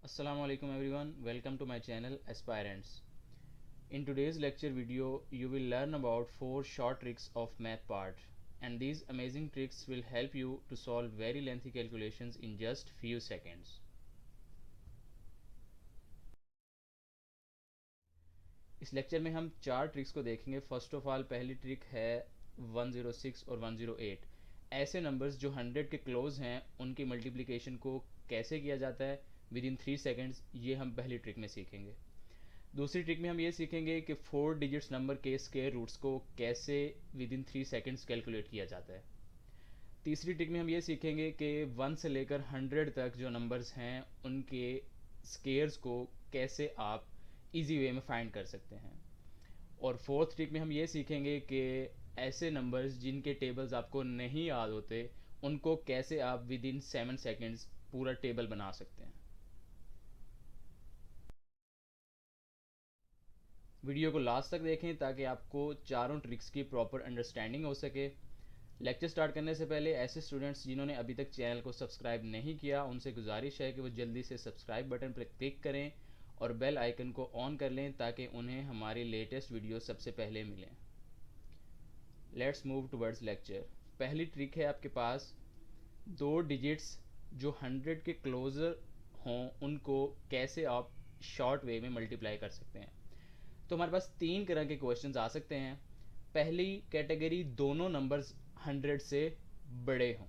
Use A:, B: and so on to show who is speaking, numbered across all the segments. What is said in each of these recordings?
A: Assalamu alaikum everyone, welcome to my channel Aspirants. In today's lecture video, you will learn about 4 short tricks of math part, and these amazing tricks will help you to solve very lengthy calculations in just few seconds. इस lecture में हम 4 tricks को देखेंगे। First of all पहली trick है 106 और 108। ऐसे numbers जो 100 के क्लोज हैं उनकी मल्टीप्लिकेशन को कैसे किया जाता है विद इन 3 सेकेंड्स, ये हम पहली ट्रिक में सीखेंगे। दूसरी ट्रिक में हम ये सीखेंगे कि 4 डिजिट्स नंबर के स्क्वायर रूट्स को कैसे विद इन 3 सेकेंड्स कैलकुलेट किया जाता है। तीसरी ट्रिक में हम ये सीखेंगे कि 1 से लेकर 100 तक जो नंबर्स हैं उनके स्क्वायर्स को कैसे आप इजी वे में फाइंड कर सकते हैं। और फोर्थ ट्रिक में हम ये सीखेंगे कि ऐसे नंबर्स जिनके टेबल्स आपको नहीं याद होते उनको कैसे आप विद इन 7 सेकेंड्स पूरा टेबल बना सकते हैं। वीडियो को लास्ट तक देखें ताकि आपको चारों ट्रिक्स की प्रॉपर अंडरस्टैंडिंग हो सके। लेक्चर स्टार्ट करने से पहले ऐसे स्टूडेंट्स जिन्होंने अभी तक चैनल को सब्सक्राइब नहीं किया उनसे गुजारिश है कि वो जल्दी से सब्सक्राइब बटन पर क्लिक करें और बेल आइकन को ऑन कर लें ताकि उन्हें हमारी लेटेस्ट वीडियो सबसे पहले मिलें। Let's move towards lecture. पहली ट्रिक है आपके पास 2 डिजिट्स जो 100 के क्लोजर हों उनको कैसे आप शॉर्ट वे में मल्टीप्लाई कर सकते हैं। तो हमारे पास 3 तरह के क्वेश्चंस आ सकते हैं। पहली कैटेगरी दोनों नंबर्स 100 से बड़े हों।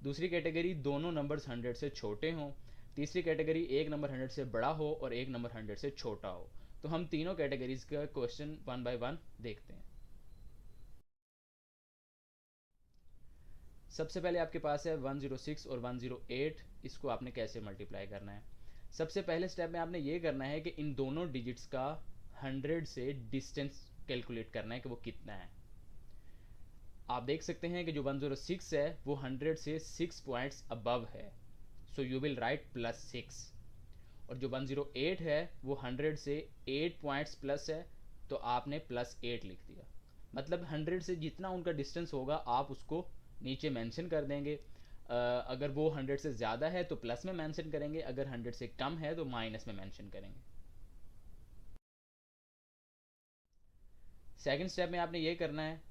A: दूसरी कैटेगरी दोनों नंबर्स 100 से छोटे हों। तीसरी कैटेगरी एक नंबर 100 से बड़ा हो और एक नंबर 100 से छोटा हो। तो हम तीनों कैटेगरीज का क्वेश्चन वन बाय वन देखते हैं। सबसे पहले आपके पास है 106 और 108। इसको आपने कैसे मल्टीप्लाई करना है। सबसे पहले स्टेप में आपने ये करना है कि इन दोनों डिजिट्स का 100 से डिस्टेंस कैलकुलेट करना है कि वो कितना है। आप देख सकते हैं कि जो 106 है वो 100 से 6 पॉइंट्स अबव है, सो यू विल राइट +6। और जो 108 है वो 100 से 8 पॉइंट्स प्लस है, तो आपने +8 लिख दिया। मतलब 100 से जितना उनका डिस्टेंस होगा आप उसको नीचे मेंशन कर देंगे। अगर वो 100 से ज़्यादा है तो प्लस में मेंशन करेंगे, अगर 100 से कम है तो माइनस में मेंशन करेंगे। सेकंड स्टेप में आपने ये करना है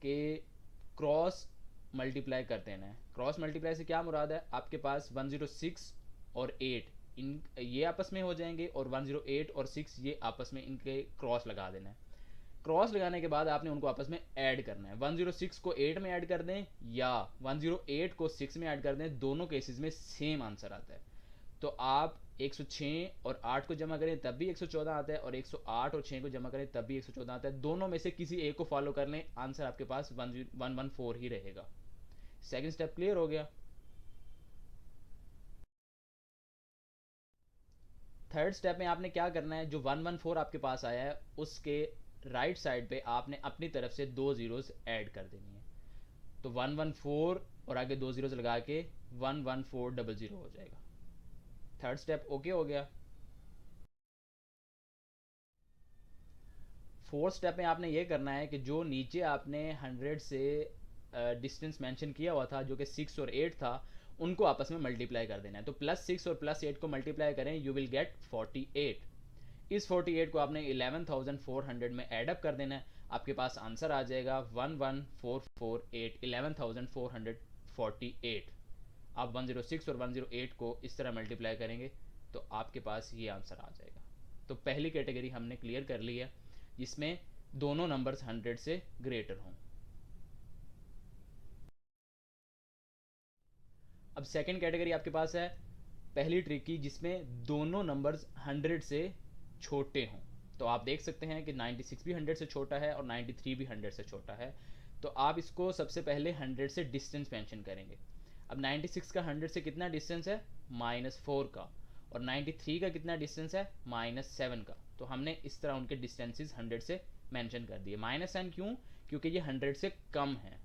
A: कि क्रॉस मल्टीप्लाई कर देना है। क्रॉस मल्टीप्लाई से क्या मुराद है, आपके पास 106 और 8 इन ये आपस में हो जाएंगे और 108 और 6 ये आपस में इनके क्रॉस लगा देना है। क्रॉस लगाने के बाद आपने उनको आपस में ऐड करना है। 106 को 8 में ऐड कर दें या 108 को 6 में ऐड कर दें, दोनों केसेस में सेम आंसर आता है। तो आप 106 और 8 को जमा करें तब भी 114 आता है और 108 और 6 को जमा करें तब भी 114 आता है। दोनों में से किसी एक को फॉलो कर लें, आंसर आपके पास 114 ही रहेगा। सेकंड स्टेप क्लियर हो गया। थर्ड स्टेप में आपने क्या करना है, जो 114 आपके पास आया है उसके राइट साइड पे आपने अपनी तरफ से 2 जीरोस ऐड कर देनी है। तो 114 और आगे 2 जीरोस लगा के 11400 हो जाएगा। थर्ड स्टेप ओके हो गया। फोर्थ स्टेप में आपने ये करना है कि जो नीचे आपने 100 से डिस्टेंस मेंशन किया हुआ था जो कि 6 और 8 था, उनको आपस में मल्टीप्लाई कर देना है। तो +6 और +8 को मल्टीप्लाई करें, यू विल गेट 48। इस 48 को आपने 11,400 में एडअप कर देना है, आपके पास आंसर आ जाएगा 11448, 11,448। आप 106 और 108 को इस तरह मल्टीप्लाई करेंगे तो आपके पास ये आंसर आ जाएगा। तो पहली कैटेगरी हमने क्लियर कर ली है जिसमें दोनों नंबर्स 100 से ग्रेटर हों। अब सेकंड कैटेगरी आपके पास है पहली ट्रिक की जिसमें दोनों नंबर्स 100 से छोटे हों। तो आप देख सकते हैं कि 96 भी 100 से छोटा है और 93 भी 100 से छोटा है। तो आप इसको सबसे पहले 100 से डिस्टेंस मेंशन करेंगे। अब 96 का 100 से कितना डिस्टेंस है, -4 का, और 93 का कितना डिस्टेंस है, -7 का। तो हमने इस तरह उनके डिस्टेंसेस 100 से मेंशन कर दिए। -n क्यों, क्योंकि ये 100 से कम है।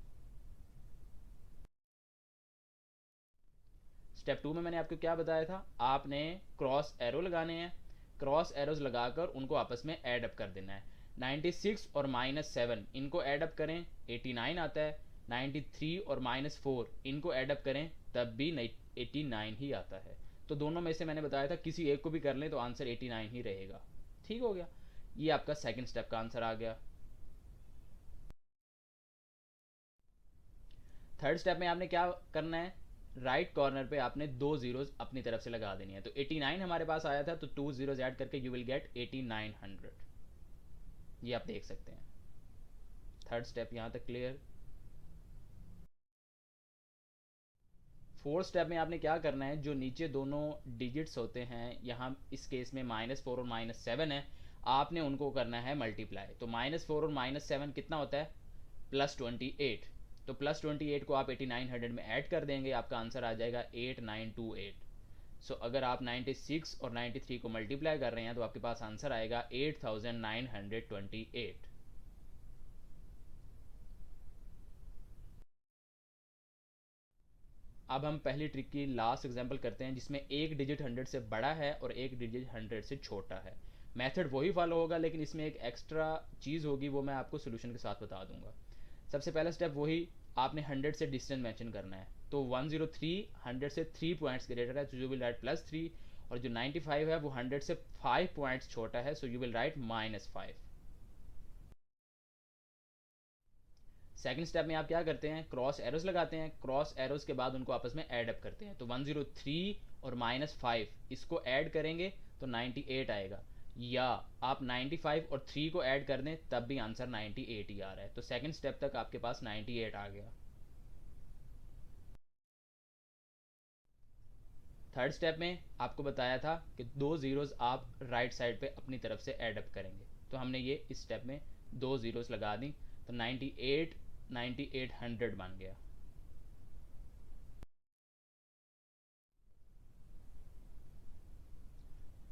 A: स्टेप 2 में मैंने आपको क्या बताया था, आपने क्रॉस एरो लगाने हैं। क्रॉस एरोज लगाकर उनको आपस में ऐड अप कर देना है। 96 और -7 इनको ऐड अप करें, 89 आता है। 93 और -4 इनको ऐड अप करें तब भी 89 ही आता है। तो दोनों में से मैंने बताया था किसी एक को भी कर लें तो आंसर 89 ही रहेगा। ठीक हो गया, ये आपका सेकंड स्टेप का आंसर आ गया। थर्ड स्टेप में आपने क्या करना है, राइट कॉर्नर पे आपने दो जीरोज अपनी तरफ से लगा देनी है। तो 89 हमारे पास आया था, तो टू जीरोज ऐड करके यू विल गेट 8900। ये आप देख सकते हैं। थर्ड स्टेप यहाँ तक क्लियर। फोर्थ स्टेप में आपने क्या करना है, जो नीचे दोनों डिजिट्स होते हैं, यहाँ इस केस में -4 और -7 है, आपने उनको करना है मल्टीप्लाई। तो -4 और -7 कितना होता है, +28। तो +28 को आप 8900 में ऐड कर देंगे, आपका आंसर आ जाएगा 8928। सो अगर आप 96 और 93 को मल्टीप्लाई कर रहे हैं तो आपके पास आंसर आएगा 8928। अब हम पहली ट्रिक की लास्ट एग्जांपल करते हैं, जिसमें एक डिजिट 100 से बड़ा है और एक डिजिट 100 से छोटा है। मेथड वही फॉलो होगा, लेकिन इसमें एक एक्स्ट्रा चीज़ होगी, वो मैं आपको सोल्यूशन के साथ बता दूंगा। सबसे पहला स्टेप वही, आपने 100 से डिस्टेंस मेंशन करना है। तो 103 100 से 3 पॉइंट्स ग्रेटर है, तो यू विल राइट +3। और जो 95 है वो 100 से 5 पॉइंट्स छोटा है, so you will write -5। Second step में आप क्या करते हैं, क्रॉस एरोस लगाते हैं। क्रॉस एरोस के बाद उनको आपस में ऐड अप करते हैं। तो 103 और -5 इसको ऐड करेंगे तो 98 आएगा, या आप 95 और 3 को ऐड कर दें तब भी आंसर 98 ही आ रहा है। तो सेकंड स्टेप तक आपके पास 98 आ गया। थर्ड स्टेप में आपको बताया था कि दो जीरोस आप राइट साइड पे अपनी तरफ से ऐड अप करेंगे, तो हमने ये इस स्टेप में दो जीरोस लगा दी, तो 98 9800 बन गया।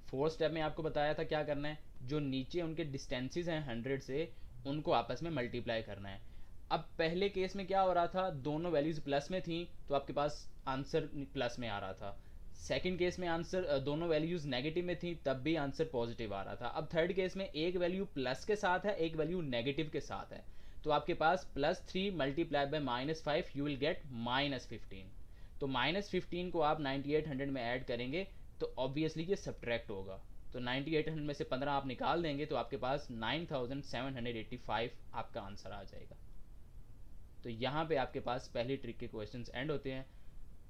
A: फोर्थ स्टेप में आपको बताया था क्या करना है, जो नीचे उनके डिस्टेंसेस हैं 100 से, उनको आपस में मल्टीप्लाई करना है। अब पहले केस में क्या हो रहा था, दोनों वैल्यूज प्लस में थी तो आपके पास आंसर प्लस में आ रहा था। सेकंड केस में आंसर दोनों वैल्यूज नेगेटिव में थी, तब भी आंसर पॉजिटिव आ रहा था। अब थर्ड केस में एक वैल्यू प्लस के साथ है, एक वैल्यू नेगेटिव के साथ है, तो आपके पास +3 multiply by -5 you will gate -15। तो -15 को आप 9800 में ऐड करेंगे तो ऑब्वियसली ये सब्ट्रैक्ट होगा। तो 9800 में से 15 आप निकाल देंगे तो आपके पास 9785 आपका आंसर आ जाएगा। तो यहाँ पे आपके पास पहली ट्रिक के क्वेश्चंस एंड होते हैं।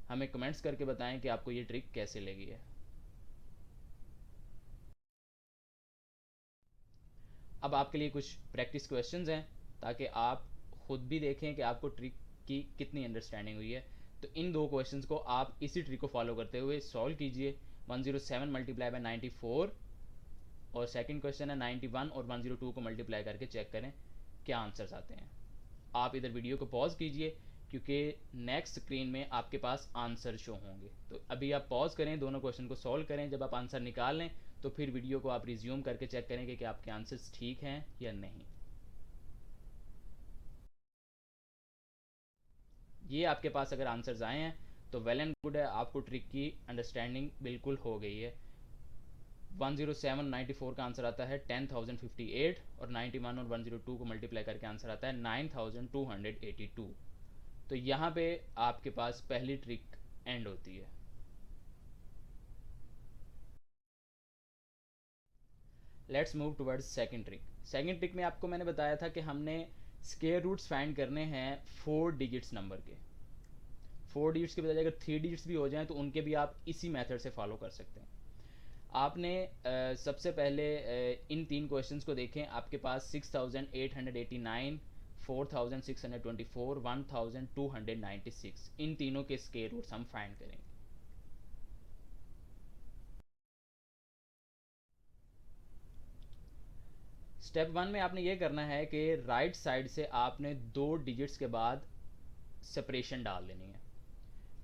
A: हमें कमेंट्स करके बताएं कि आपको ये ट्रिक कैसे लगी है। अब आपके लिए कुछ प्रैक्टिस क्वेश्चंस हैं, ताकि आप खुद भी देखें कि आपको ट्रिक की कितनी अंडरस्टैंडिंग हुई है। तो इन दो क्वेश्चंस को आप इसी ट्रिक को फॉलो करते हुए सॉल्व कीजिए। 107 मल्टीप्लाई बाय 94, और सेकंड क्वेश्चन है 91 और 102 को मल्टीप्लाई करके चेक करें क्या आंसर्स आते हैं। आप इधर वीडियो को पॉज कीजिए, क्योंकि नेक्स्ट स्क्रीन में आपके पास आंसर शो होंगे। तो अभी आप पॉज करें, दोनों क्वेश्चन को सॉल्व करें। जब आप आंसर निकाल लें तो फिर वीडियो को आप रिज्यूम करके चेक करेंगे कि आपके आंसर्स ठीक हैं या नहीं। ये आपके पास अगर आंसर्स आए हैं तो वेल एंड गुड है, आपको ट्रिक की अंडरस्टैंडिंग बिल्कुल हो गई है। 107 94 का आंसर आता है 10058, और 91 और 102 को मल्टीप्लाई करके आंसर आता है 9282। तो यहाँ पे आपके पास पहली ट्रिक एंड होती है। Let's move towards second trick. Second trick में आपको मैंने बताया था कि हमने स्क्वायर रूट्स फाइंड करने हैं 4 डिजिट्स नंबर के। 4 डिजिट्स के बजाय अगर 3 डिजिट्स भी हो जाएं तो उनके भी आप इसी मेथड से फॉलो कर सकते हैं। आपने सबसे पहले इन तीन क्वेश्चंस को देखें। आपके पास 6889, 4624, 1296, इन तीनों के स्क्वायर रूट्स हम फाइंड करेंगे। स्टेप 1 में आपने ये करना है कि राइट साइड से आपने 2 डिजिट्स के बाद सेपरेशन डाल देनी है।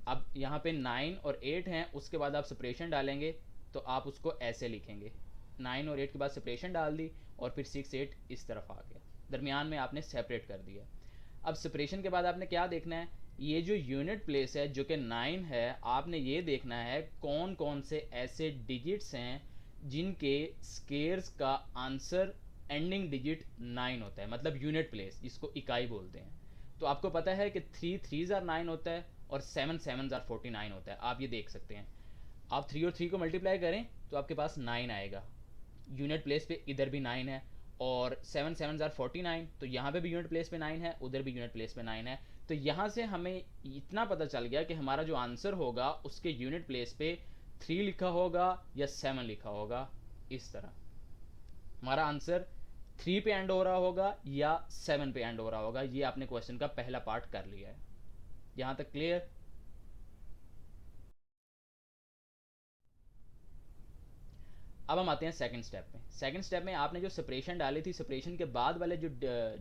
A: अब यहाँ पे 9 और 8 हैं, उसके बाद आप सेपरेशन डालेंगे तो आप उसको ऐसे लिखेंगे। 9 और 8 के बाद सेपरेशन डाल दी, और फिर 6 8 इस तरफ आ गया, दरमियान में आपने सेपरेट कर दिया। अब सेपरेशन के बाद आपने क्या देखना है, ये जो यूनिट प्लेस है जो कि 9 है, आपने ये देखना है कौन कौन से ऐसे डिजिट्स हैं जिनके स्केयर्स का आंसर एंडिंग डिजिट 9 होता है, मतलब यूनिट प्लेस जिसको इकाई बोलते हैं। तो आपको पता है कि 3 3s आर 9 होता है और 7 7s आर 49 होता है, आप ये देख सकते हैं। आप 3 और 3 को मल्टीप्लाई करें तो आपके पास 9 आएगा। यूनिट प्लेस पे इधर भी 9 है, और 7 7 ज़ार 49, तो यहाँ पे भी यूनिट प्लेस पे 9 है, उधर भी यूनिट प्लेस पे 9 है। तो यहाँ से हमें इतना पता चल गया कि हमारा जो आंसर होगा उसके यूनिट प्लेस पे 3 लिखा होगा या 7 लिखा होगा। इस तरह हमारा आंसर 3 पे एंड हो रहा होगा या 7 पे एंड हो रहा होगा। ये आपने क्वेश्चन का पहला पार्ट कर लिया है। यहाँ तक क्लियर? अब हम आते हैं सेकंड स्टेप में। सेकंड स्टेप में आपने जो सेपरेशन डाली थी, सेपरेशन के बाद वाले जो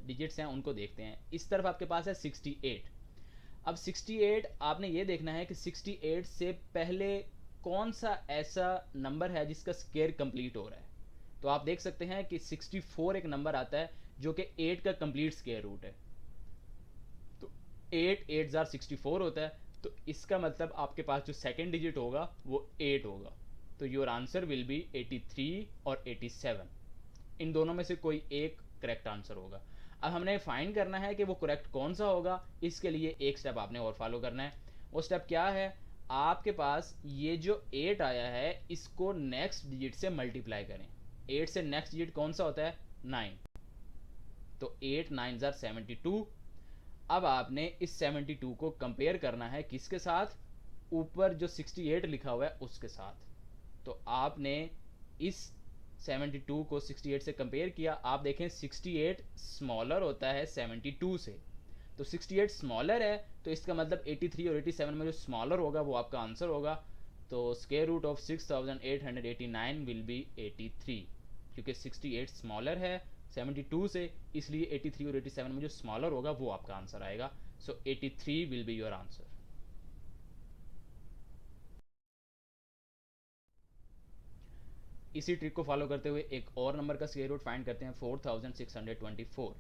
A: डिजिट्स हैं उनको देखते हैं। इस तरफ आपके पास है 68। अब 68 आपने ये देखना है कि 68 से पहले कौन सा ऐसा नंबर है जिसका स्केयर कंप्लीट हो रहा है। तो आप देख सकते हैं कि 64 एक नंबर आता है जो कि 8 का कंप्लीट स्केयर रूट है। तो 8 8 जार 64 होता है, तो इसका मतलब आपके पास जो सेकंड डिजिट होगा वो 8 होगा। तो योर आंसर विल बी 83 और 87, इन दोनों में से कोई एक करेक्ट आंसर होगा। अब हमने फाइंड करना है कि वो करेक्ट कौन सा होगा। इसके लिए एक स्टेप आपने और फॉलो करना है। वो स्टेप क्या है? आपके पास ये जो 8 आया है इसको नेक्स्ट डिजिट से मल्टीप्लाई करें। 8 से नेक्स्ट डिजिट कौन सा होता है? 9। तो 8 9 जार 72। अब आपने इस 72 को कंपेयर करना है किसके साथ? ऊपर जो 68 लिखा हुआ है उसके साथ। तो आपने इस 72 को 68 से कंपेयर किया। आप देखें 68 स्मॉलर होता है 72 से, तो 68 स्मॉलर है, तो इसका मतलब 83 और 87 में जो स्मॉलर होगा वो आपका आंसर होगा। तो square root of 6889 will be 83, क्योंकि 68 स्मॉलर है 72 से, इसलिए 83 और 87 में जो स्मॉलर होगा वो आपका आंसर आएगा। सो 83 विल बी योर आंसर। इसी ट्रिक को फॉलो करते हुए एक और नंबर का स्क्वायर रूट फाइंड करते हैं, 4624।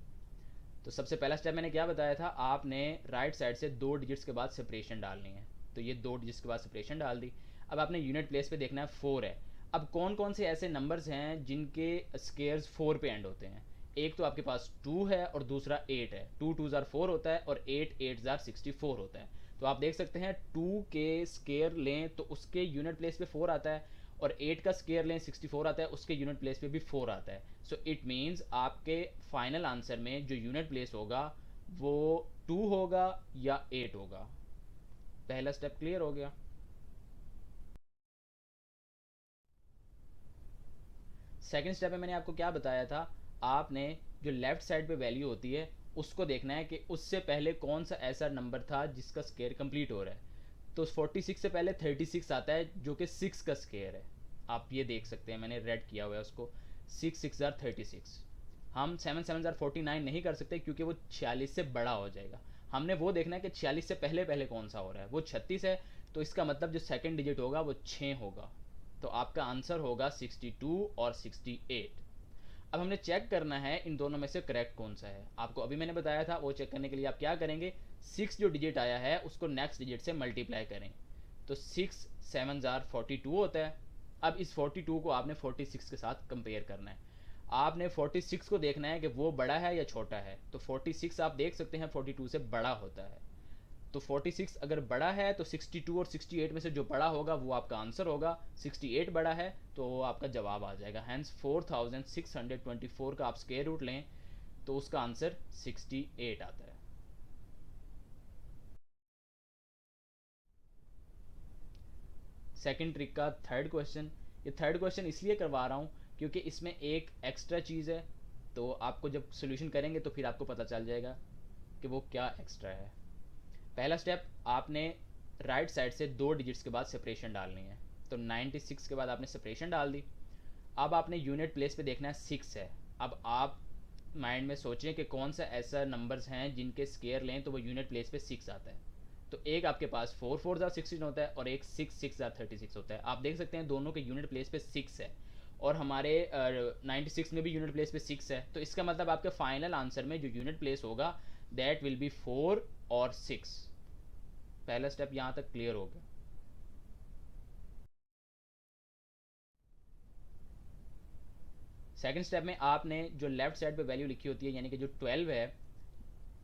A: तो सबसे पहला स्टेप मैंने क्या बताया था? आपने राइट साइड से 2 डिजिट्स के बाद सेपरेशन डालनी है। तो ये 2 डिजिट्स के बाद सेपरेशन डाल दी। अब आपने यूनिट प्लेस पे देखना है 4 है। अब कौन कौन से ऐसे नंबर्स हैं जिनके स्केयर्स 4 पे एंड होते हैं? एक तो आपके पास 2 है और दूसरा 8 है। 2 2 जार 4 होता है और 8 8 जार 64 होता है। तो आप देख सकते हैं 2 के स्केयर लें तो उसके यूनिट प्लेस पे 4 आता है, और 8 का स्केयर लें 64 आता है, उसके यूनिट प्लेस पे भी 4 आता है। सो इट मीन्स आपके फाइनल आंसर में जो यूनिट प्लेस होगा वो 2 होगा या 8 होगा। पहला स्टेप क्लियर हो गया। सेकंड स्टेप में मैंने आपको क्या बताया था? आपने जो लेफ्ट साइड पे वैल्यू होती है उसको देखना है कि उससे पहले कौन सा ऐसा नंबर था जिसका स्केयर कंप्लीट हो रहा है। तो 46 से पहले 36 आता है जो कि 6 का स्केयर है। आप ये देख सकते हैं, मैंने रेड किया हुआ है उसको। 6 6 जार 36। हम 7 7 जार 49 नहीं कर सकते क्योंकि वो 46 से बड़ा हो जाएगा। हमने वो देखना है कि 46 से पहले पहले कौन सा हो रहा है। वो 36 है, तो इसका मतलब जो सेकंड डिजिट होगा वो 6 होगा। तो आपका आंसर होगा 62 और 68। अब हमने चेक करना है इन दोनों में से करेक्ट कौन सा है। आपको अभी मैंने बताया था, वो चेक करने के लिए आप क्या करेंगे? 6 जो डिजिट आया है उसको नेक्स्ट डिजिट से मल्टीप्लाई करें। तो 6 7 जार 42 होता है। अब इस 42 को आपने 46 के साथ कंपेयर करना है। आपने 46 को देखना है कि वो बड़ा है या छोटा है। तो 46 आप देख सकते हैं 42 से बड़ा होता है। तो 46 अगर बड़ा है तो 62 और 68 में से जो बड़ा होगा वो आपका आंसर होगा। 68 बड़ा है तो वो आपका जवाब आ जाएगा। हैंस 4624 का आप स्क्वायर रूट लें तो उसका आंसर 68 आता है। सेकंड ट्रिक का थर्ड क्वेश्चन। ये थर्ड क्वेश्चन इसलिए करवा रहा हूँ क्योंकि इसमें एक एक्स्ट्रा चीज़ है। तो आपको जब सोल्यूशन करेंगे तो फिर आपको पता चल जाएगा कि वो क्या एक्स्ट्रा है। पहला स्टेप, आपने राइट साइड से 2 डिजिट्स के बाद सेपरेशन डालनी है। तो 96 के बाद आपने सेपरेशन डाल दी। अब आपने यूनिट प्लेस पे देखना है 6 है। अब आप माइंड में सोचें कि कौन सा ऐसा नंबर्स हैं जिनके स्केयर लें तो वो यूनिट प्लेस पे 6 आता है। तो एक आपके पास 4 4 ज़ार 16 होता है और एक 6 6 ज़ार 36 होता है। आप देख सकते हैं दोनों के यूनिट प्लेस पे 6 है, और हमारे 96 में भी यूनिट प्लेस पे 6 है। तो इसका मतलब आपके फाइनल आंसर में जो यूनिट प्लेस होगा दैट विल बी 4 और 6। पहला स्टेप यहाँ तक क्लियर हो गया। सेकंड स्टेप में आपने जो लेफ्ट साइड पे वैल्यू लिखी होती है यानी कि जो 12 है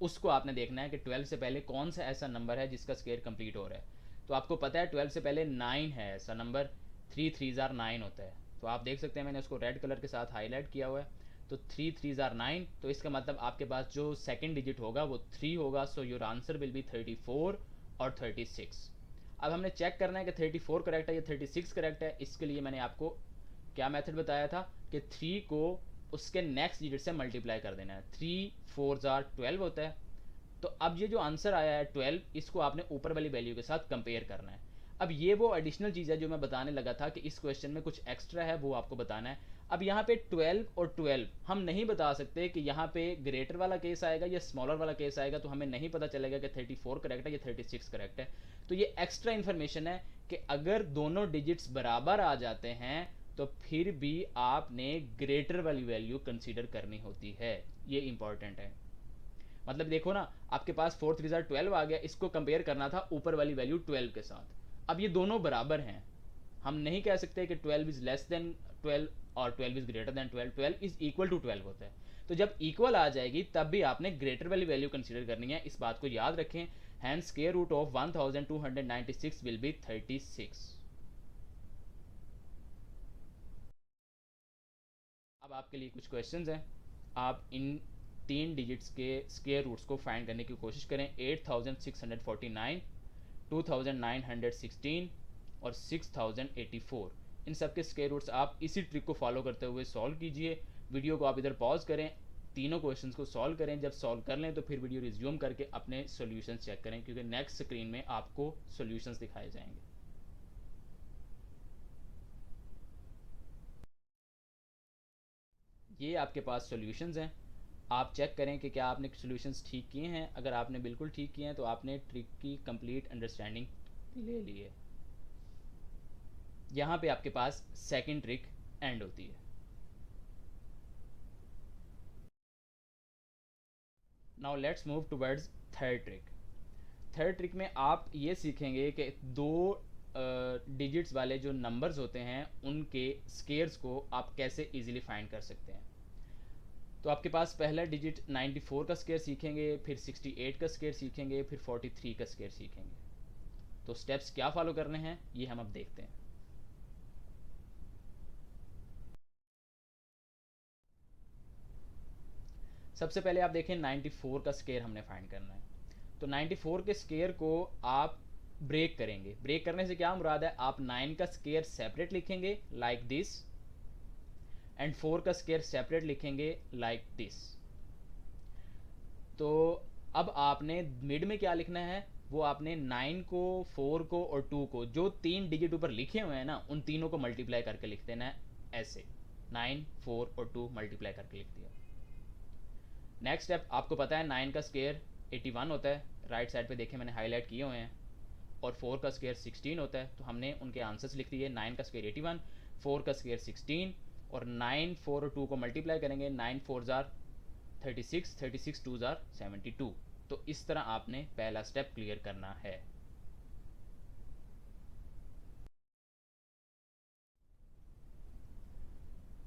A: उसको आपने देखना है कि 12 से पहले कौन सा ऐसा नंबर है जिसका स्क्वायर कंप्लीट हो रहा है। तो आपको पता है 12 से पहले 9 है, ऐसा नंबर 3 3 जार 9 होता है। तो आप देख सकते हैं मैंने उसको रेड कलर के साथ हाईलाइट किया हुआ है। तो 3 3 जार 9, तो इसका मतलब आपके पास जो सेकंड डिजिट होगा वो 3 होगा। So your answer will be 34 और 36। अब हमने चेक करना है कि 34 करेक्ट है या 36 करेक्ट है। इसके लिए मैंने आपको क्या मेथड बताया था कि 3 को उसके नेक्स्ट डिजिट से मल्टीप्लाई कर देना है। 3 4 जार 12 होता है। तो अब ये जो आंसर आया है 12, इसको आपने ऊपर वाली वैल्यू के साथ कंपेयर करना है। अब ये वो एडिशनल चीज़ है जो मैं बताने लगा था कि इस क्वेश्चन में कुछ एक्स्ट्रा है, वो आपको बताना है। अब यहाँ पे 12 और 12 हम नहीं बता सकते कि यहाँ पे ग्रेटर वाला केस आएगा या स्मॉलर वाला केस आएगा, तो हमें नहीं पता चलेगा कि 34 करेक्ट है या 36 करेक्ट है। तो ये एक्स्ट्रा इन्फॉर्मेशन है कि अगर दोनों डिजिट्स बराबर आ जाते हैं तो फिर भी आपने ग्रेटर वाली वैल्यू कंसीडर करनी होती है। ये इंपॉर्टेंट है। मतलब देखो ना, आपके पास 4 3 12 आ गया, इसको कंपेयर करना था ऊपर वाली वैल्यू 12 के साथ। अब ये दोनों बराबर हैं, हम नहीं कह सकते कि 12 इज लेस देन 12 और 12 is greater than 12। 12 is equal to 12 होता है। तो जब इक्वल आ जाएगी तब भी आपने ग्रेटर वाली वैल्यू कंसीडर करनी है, इस बात को याद रखें। Hence square root of 1296 will be 36। अब आपके लिए कुछ क्वेश्चंस हैं। आप इन तीन डिजिट्स के स्क्वायर रूट्स को फाइंड करने की कोशिश करें। 8649, 2916 और 6084, इन सब के स्क्वायर रूट्स आप इसी ट्रिक को फॉलो करते हुए सॉल्व कीजिए। वीडियो को आप इधर पॉज करें, तीनों क्वेश्चंस को सॉल्व करें। जब सॉल्व कर लें तो फिर वीडियो रिज्यूम करके अपने सॉल्यूशंस चेक करें, क्योंकि नेक्स्ट स्क्रीन में आपको सॉल्यूशंस दिखाए जाएंगे। ये आपके पास सॉल्यूशंस हैं। आप चेक करें कि क्या आपने सॉल्यूशंस ठीक किए हैं। अगर आपने बिल्कुल ठीक किए हैं तो आपने ट्रिक की कंप्लीट अंडरस्टैंडिंग ले ली है। यहाँ पे आपके पास सेकंड ट्रिक एंड होती है। Now let's move towards third trick. Third trick में आप ये सीखेंगे कि दो डिजिट्स वाले जो नंबर्स होते हैं उनके स्केयर्स को आप कैसे इजीली फाइंड कर सकते हैं। तो आपके पास पहला डिजिट 94 का स्केयर सीखेंगे, फिर 68 का स्केयर सीखेंगे, फिर 43 का स्केयर सीखेंगे। तो स्टेप्स क्या फॉलो करने हैं ये हम अब देखते हैं। सबसे पहले आप देखें 94 का स्केयर हमने फाइंड करना है। तो 94 के स्केयर को आप ब्रेक करेंगे। ब्रेक करने से क्या मुराद है, आप 9 का स्केयर सेपरेट लिखेंगे लाइक दिस, एंड 4 का स्केयर सेपरेट लिखेंगे लाइक दिस। तो अब आपने मिड में क्या लिखना है, वो आपने 9 को, 4 को और 2 को, जो तीन डिजिट ऊपर लिखे हुए हैं ना, उन तीनों को मल्टीप्लाई करके लिख देना है ऐसे। 9 4 और 2 मल्टीप्लाई करके लिख दिया। नेक्स्ट स्टेप, आपको पता है 9 का स्केयर 81 होता है, राइट साइड पे देखें मैंने हाईलाइट किए हुए हैं। और 4 का स्केयर 16 होता है, तो हमने उनके आंसर्स लिख दिए। 9 का स्केयर 81, 4 का स्केयर 16, और 9 4 और 2 को मल्टीप्लाई करेंगे। 9 4 जार 36, 36 2 जार 72। तो इस तरह आपने पहला स्टेप क्लियर करना है।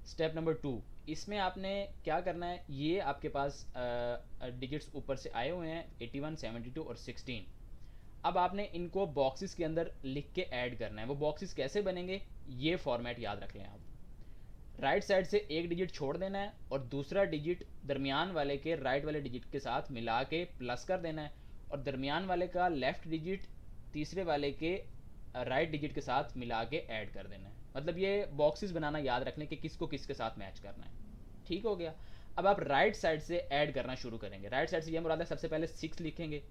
A: स्टेप नंबर 2, इसमें आपने क्या करना है, ये आपके पास डिजिट्स ऊपर से आए हुए हैं 81 72 और 16। अब आपने इनको बॉक्सेस के अंदर लिख के ऐड करना है। वो बॉक्सेस कैसे बनेंगे, ये फॉर्मेट याद रख लें आप। राइट साइड से एक डिजिट छोड़ देना है और दूसरा डिजिट दरमियान वाले के राइट वाले डिजिट के साथ मिला के प्लस कर देना है, और दरमियान वाले का लेफ्ट डिजिट तीसरे वाले के राइट डिजिट के साथ मिला के ऐड कर देना है। मतलब ये बॉक्सेस बनाना याद रखने कि किसको किसके साथ मैच करना है। ठीक हो गया। अब आप राइट साइड से ऐड करना शुरू करेंगे। राइट साइड से ये मुराद है, सबसे पहले 6 लिखेंगे।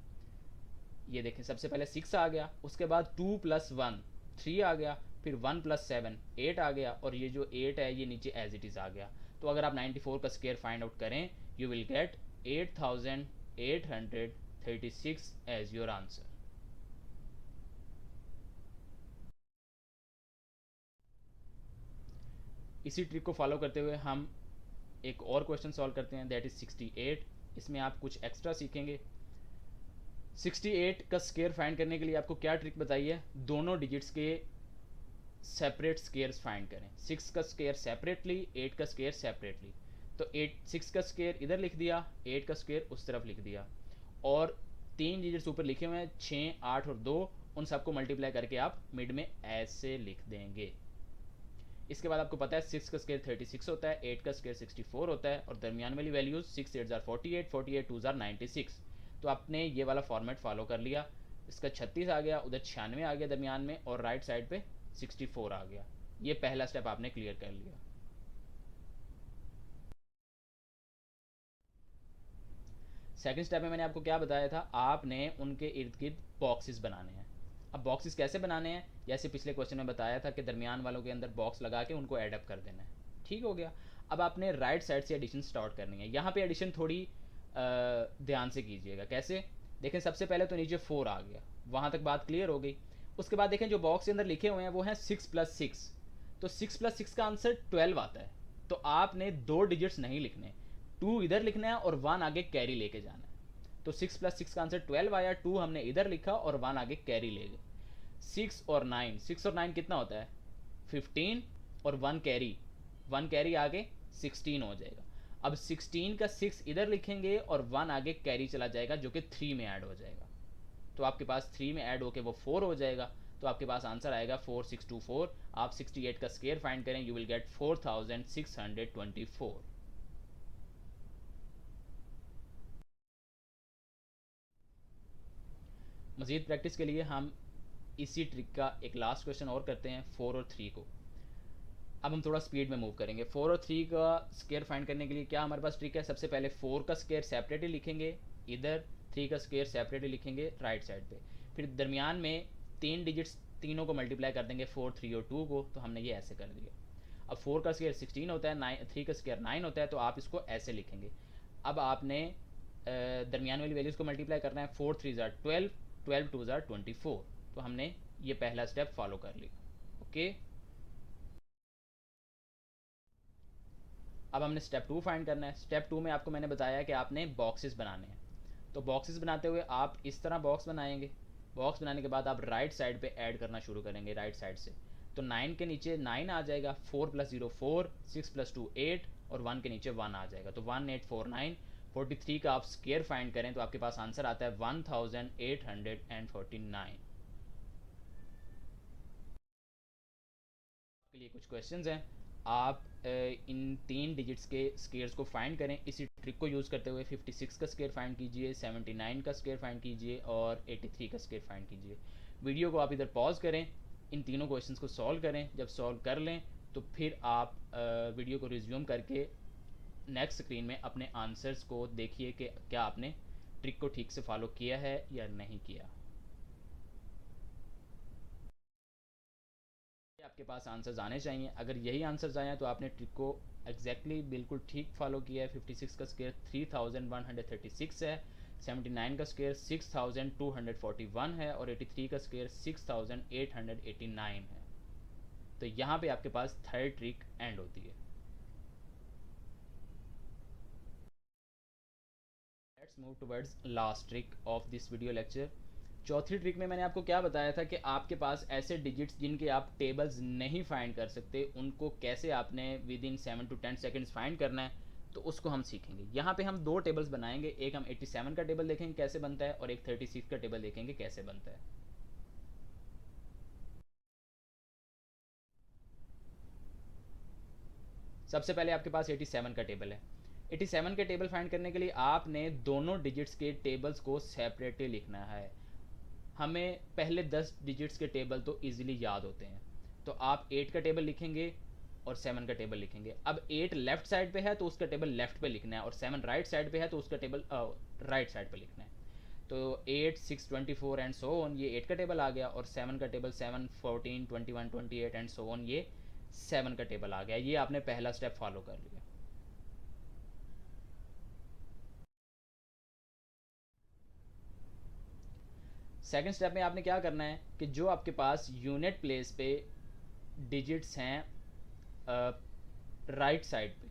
A: ये देखें, सबसे पहले 6 आ गया, उसके बाद 2 + 1 3 आ गया, फिर 1 + 7 8 आ गया, और ये जो 8 है ये नीचे एज इट इज़ आ गया। तो अगर आप 94 का स्केयर फाइंड आउट करें, you will get 8836 as your answer. इसी ट्रिक को फॉलो करते हुए हम एक और क्वेश्चन सॉल्व करते हैं, दैट इज़ 68। इसमें आप कुछ एक्स्ट्रा सीखेंगे। 68 का स्केयर फाइंड करने के लिए आपको क्या ट्रिक बताई है, दोनों डिजिट्स के सेपरेट स्केयर्स फाइंड करें। 6 का स्केयर सेपरेटली, 8 का स्केयर सेपरेटली। तो 6 का स्केयर इधर लिख दिया, 8 का स्केयर उस तरफ लिख दिया, और तीन डिजिट्स ऊपर लिखे हुए हैं 6 8 और 2, उन सबको मल्टीप्लाई करके आप मिड में ऐसे लिख देंगे। इसके बाद आपको पता है 6 का स्क्वायर 36 होता है, 8 का स्क्वायर 64 होता है और दरमियान वाली वैल्यूज 6 8 48, 48 2 96। तो आपने ये वाला फॉर्मेट फॉलो कर लिया। इसका 36 आ गया, उधर 96 आ गया दरमियान में, और राइट साइड पे 64 आ गया। ये पहला स्टेप आपने क्लियर कर लिया। सेकंड स्टेप में मैंने आपको क्या बताया था, आपने उनके इर्द गिर्द बॉक्सेस बनाने हैं। अब बॉक्सेस कैसे बनाने हैं, जैसे पिछले क्वेश्चन में बताया था कि दरमियान वालों के अंदर बॉक्स लगा के उनको एड अप कर देना है। ठीक हो गया। अब आपने राइट साइड से एडिशन स्टार्ट करनी है। यहाँ पे एडिशन थोड़ी ध्यान से कीजिएगा। कैसे, देखें सबसे पहले तो नीचे 4 आ गया, वहाँ तक बात क्लियर हो गई। उसके बाद देखें जो बॉक्स के अंदर लिखे हुए हैं वो हैं 6 + 6, तो 6 + 6 का आंसर 12 आता है। तो आपने 2 डिजिट्स नहीं लिखने, 2 इधर लिखना है और 1 आगे कैरी लेके जाना है। तो 6 + 6 का आंसर 12 आया, 2 हमने इधर लिखा और 1 आगे कैरी ले गए। 6 और 9 कितना होता है 15, और 1 कैरी, 1 कैरी आगे 16 हो जाएगा। अब 16 का 6 इधर लिखेंगे और 1 आगे कैरी चला जाएगा जो कि 3 में ऐड हो जाएगा। तो आपके पास 3 में ऐड होके वो 4 हो जाएगा। तो आपके पास आंसर आएगा 4624। आप 68 का स्क्वायर फाइंड करें, यू विल गेट 4624। मज़ीद प्रैक्टिस के लिए हम इसी ट्रिक का एक लास्ट क्वेश्चन और करते हैं, 4 और 3 को। अब हम थोड़ा स्पीड में मूव करेंगे। 4 और 3 का स्क्वायर फाइंड करने के लिए क्या हमारे पास ट्रिक है, सबसे पहले 4 का स्क्वायर सेपरेटली लिखेंगे इधर, 3 का स्क्वायर सेपरेटली लिखेंगे राइट साइड पे, फिर दरमियान में 3 डिजिट्स तीनों को मल्टीप्लाई कर देंगे 4 3 और 2 को। तो हमने ये ऐसे कर दिया। अब 4 का स्क्वायर 16 होता है, 3 का स्क्वायर 9 होता है, तो आप इसको ऐसे लिखेंगे। अब आपने दरमियान वाली वैल्यूज़ को मल्टीप्लाई करना है, 4 3 ज़ार 12, 12 2 ज़ार 24। तो हमने ये पहला स्टेप फॉलो कर लिया। ओके, अब हमने स्टेप 2 फाइंड करना है। स्टेप 2 में आपको मैंने बताया कि आपने बॉक्सेस बनाने हैं। तो बॉक्सेस बनाते हुए आप इस तरह बॉक्स बनाएंगे। बॉक्स बनाने के बाद आप राइट साइड पे ऐड करना शुरू करेंगे राइट साइड से। तो 9 के नीचे 9 आ जाएगा, 4 + 0 4, 6 + 2 8 और 1 के नीचे 1 आ जाएगा। तो 1849, 43 का आप स्क्वायर फाइंड करें तो आपके पास आंसर आता है 1849। के लिए कुछ क्वेश्चंस हैं। आप इन 3 डिजिट्स के स्क्वेयर्स को फाइंड करें इसी ट्रिक को यूज़ करते हुए। 56 का स्क्वेयर फाइंड कीजिए, 79 का स्क्वेयर फाइंड कीजिए और 83 का स्क्वेयर फाइंड कीजिए। वीडियो को आप इधर पॉज करें, इन तीनों क्वेश्चंस को सॉल्व करें। जब सॉल्व कर लें तो फिर आप वीडियो को रिज्यूम करके नेक्स्ट स्क्रीन में अपने आंसर्स को देखिए कि क्या आपने ट्रिक को ठीक से फॉलो किया है या नहीं किया। आपके पास आंसर्स आने चाहिए। अगर यही आंसर्स आए हैं तो आपने ट्रिक को एग्जैक्टली बिल्कुल ठीक फॉलो किया है। 56 का स्क्वायर 3136 है, 79 का स्क्वायर 6241 है और 83 का स्क्वायर 6889 है। तो यहाँ पे आपके पास थर्ड ट्रिक एंड होती है। Let's move towards last trick of this video lecture. चौथी ट्रिक में मैंने आपको क्या बताया था कि आपके पास ऐसे डिजिट्स जिनके आप टेबल्स नहीं फाइंड कर सकते उनको कैसे आपने with in 7 to 10 seconds find करना है। तो उसको हम सीखेंगे। यहाँ पे हम 2 टेबल्स बनाएंगे, एक हम 87 का टेबल देखेंगे कैसे बनता है और एक 36 का टेबल देखेंगे कैसे बनता है। सबसे पहले आपके पास 87 का टेबल है। 87 के टेबल फाइंड करने के लिए आपने दोनों डिजिट्स के टेबल्स को सेपरेटली लिखना है। हमें पहले 10 डिजिट्स के टेबल तो इजीली याद होते हैं। तो आप 8 का टेबल लिखेंगे और 7 का टेबल लिखेंगे। अब 8 लेफ्ट साइड पे है तो उसका टेबल लेफ्ट पे लिखना है और 7 राइट साइड पे है तो उसका टेबल राइट साइड पे लिखना है। तो 8 6 24 एंड सो ऑन, ये 8 का टेबल आ गया, और 7 का टेबल 7 14 21 28 एंड सो ऑन, ये 7 का टेबल आ गया। ये आपने पहला स्टेप फॉलो कर लिया। सेकंड स्टेप में आपने क्या करना है कि जो आपके पास यूनिट प्लेस पे डिजिट्स हैं राइट साइड पे,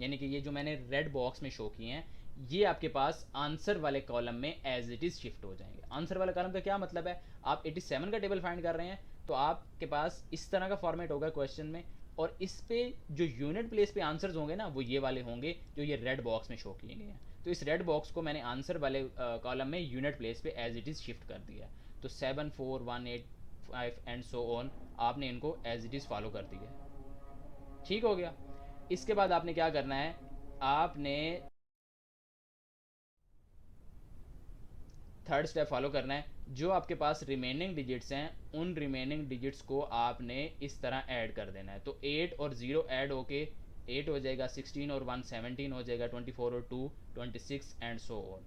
A: यानी कि ये जो मैंने रेड बॉक्स में शो किए हैं, ये आपके पास आंसर वाले कॉलम में एज इट इज़ शिफ्ट हो जाएंगे। आंसर वाले कॉलम का क्या मतलब है, आप 87 का टेबल फाइंड कर रहे हैं तो आपके पास इस तरह का फॉर्मेट होगा क्वेश्चन में, और इस पे जो यूनिट प्लेस पे आंसर्स होंगे ना वो ये वाले होंगे जो ये रेड बॉक्स में शो किए गए हैं। तो इस रेड बॉक्स को मैंने आंसर वाले कॉलम में यूनिट प्लेस पे एज इट इज़ शिफ्ट कर दिया है। तो 7 4 1 8 5 एंड सो ऑन आपने इनको एज इट इज़ फॉलो कर दिया। ठीक हो गया। इसके बाद आपने क्या करना है, आपने थर्ड स्टेप फॉलो करना है। जो आपके पास रिमेनिंग डिजिट्स हैं उन रिमेनिंग डिजिट्स को आपने इस तरह ऐड कर देना है। तो 8 और 0 ऐड होके 8 हो जाएगा, 16 और 1 17 हो जाएगा, 24 और 2 26 एंड सो ऑन।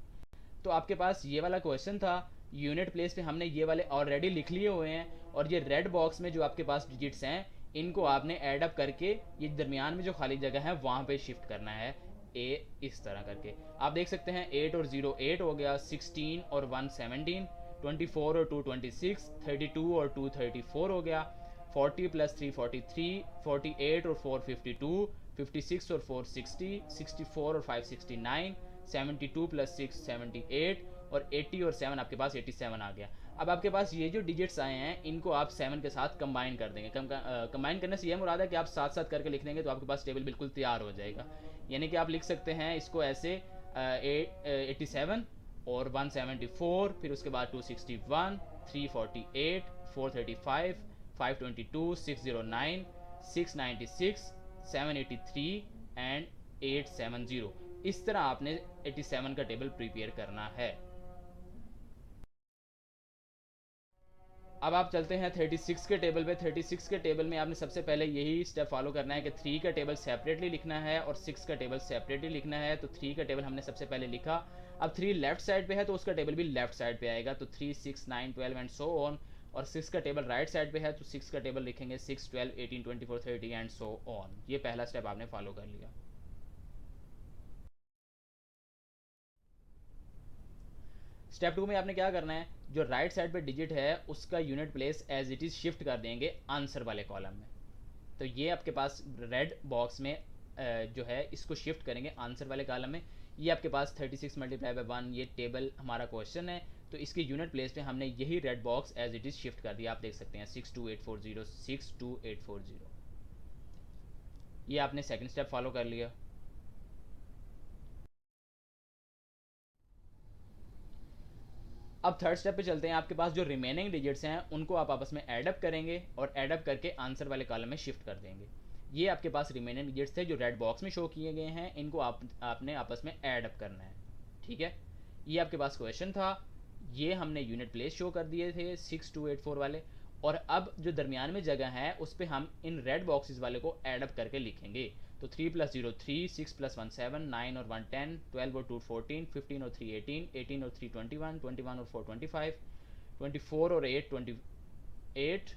A: तो आपके पास ये वाला क्वेश्चन था, यूनिट प्लेस पे हमने ये वाले ऑलरेडी लिख लिए हुए हैं, और ये रेड बॉक्स में जो आपके पास डिजिट्स हैं इनको आपने ऐड अप करके ये दरमियान में जो खाली जगह है वहाँ पे शिफ्ट करना है ए, इस तरह करके। आप देख सकते हैं 8 और 0 8 हो गया, 16 और 1 17, 24 और 2 26, 32 और 2 34 हो गया, 40 प्लस 3 43, 48 और 4 52, 56 और 4 60, 64 और 5 69, 72 प्लस 6 78, और 80 और 7 आपके पास 87 आ गया। अब आपके पास ये जो डिजिट्स आए हैं इनको आप 7 के साथ कंबाइन कर देंगे। कंबाइन करने से ये मुराद है कि आप साथ साथ करके लिख देंगे तो आपके पास टेबल बिल्कुल तैयार हो जाएगा। यानी कि आप लिख सकते हैं इसको ऐसे 87 और 174, फिर उसके बाद 261, 348, 435, 522, 609, 696, 783 एंड 870। इस तरह आपने 87 का टेबल प्रिपेयर करना है। अब आप चलते हैं 36 के टेबल पे। 36 के टेबल में आपने सबसे पहले यही स्टेप फॉलो करना है कि 3 का टेबल सेपरेटली लिखना है और 6 का टेबल सेपरेटली लिखना है। तो 3 का टेबल हमने सबसे पहले लिखा। अब 3 लेफ्ट साइड पे है तो उसका टेबल भी लेफ्ट साइड पे आएगा, तो 3 6 9 12 एंड सो ऑन। और 6 का टेबल राइट साइड पे है तो 6 का टेबल लिखेंगे 6 12 18 24 30 एंड सो ऑन। ये पहला स्टेप आपने फॉलो कर लिया। स्टेप 2 में आपने क्या करना है, जो राइट साइड पे डिजिट है उसका unit place as it is shift कर देंगे आंसर वाले कॉलम में। तो ये आपके पास रेड बॉक्स में जो है इसको शिफ्ट करेंगे आंसर वाले कॉलम में। ये आपके पास 36 मल्टीप्लाई बाय 1 ये टेबल हमारा क्वेश्चन है, तो इसके यूनिट प्लेस पे हमने यही red box as it is shift कर दिया। आप देख सकते हैं 62840 62840। ये आपने सेकंड स्टेप फॉलो कर लिया। अब थर्ड स्टेप पे चलते हैं। आपके पास जो रिमेनिंग डिजिट्स हैं उनको आप आपस में एडअप करेंगे और एडअप करके आंसर वाले कॉलम में शिफ्ट कर देंगे। ये आपके पास रिमेनिंग डिजिट्स थे जो रेड बॉक्स में शो किए गए हैं, इनको आपने आपस में एडअप करना है। ठीक है, ये आपके पास क्वेश्चन था। ये हमने यूनिट प्लेस शो कर दिए थे 6284 वाले। और अब जो दरमियान में जगह है उस पर हम इन रेड बॉक्सेस वाले को एडअप करके लिखेंगे। तो 3 प्लस 0 3, 6 प्लस 1 7, 9 और 1 10, 12 और 2 14, 15 और 3 18, 18 और 3 21, 21 और 4 25, 24 और 8 28,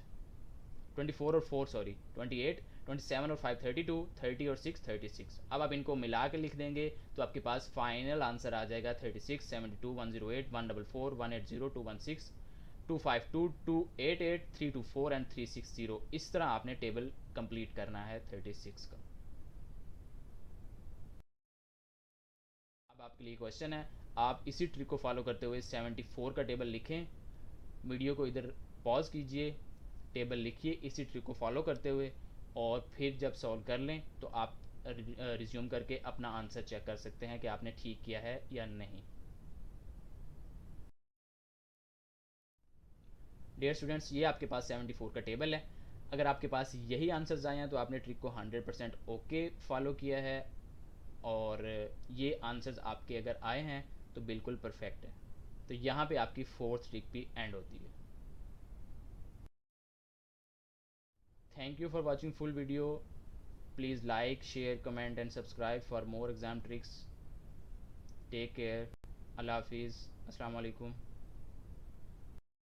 A: 24 और 4 सॉरी 28, 27 और 5 32, 30 और 6 36। अब आप इनको मिला के लिख देंगे तो आपके पास फाइनल आंसर आ जाएगा 36 72 108 144 180 216 252 288 324 एंड 360। इस तरह आपने टेबल कंप्लीट करना है 36 का। अब आपके लिए क्वेश्चन है, आप इसी ट्रिक को फॉलो करते हुए 74 का टेबल लिखें। वीडियो को इधर पॉज कीजिए, टेबल लिखिए इसी ट्रिक को फॉलो करते हुए, और फिर जब सॉल्व कर लें तो आप रिज्यूम करके अपना आंसर चेक कर सकते हैं कि आपने ठीक किया है या नहीं। डियर स्टूडेंट्स, ये आपके पास 74 का टेबल है। अगर आपके पास यही आंसर्स आए हैं तो आपने ट्रिक को 100% ओके फॉलो किया है, और ये आंसर्स आपके अगर आए हैं तो बिल्कुल परफेक्ट है। तो यहाँ पे आपकी फोर्थ ट्रिक भी एंड होती है। Thank you for watching full video. Please like share comment and subscribe for more exam tricks. Take care. अल्लाह हाफिज़। अस्सलाम वालेकुम।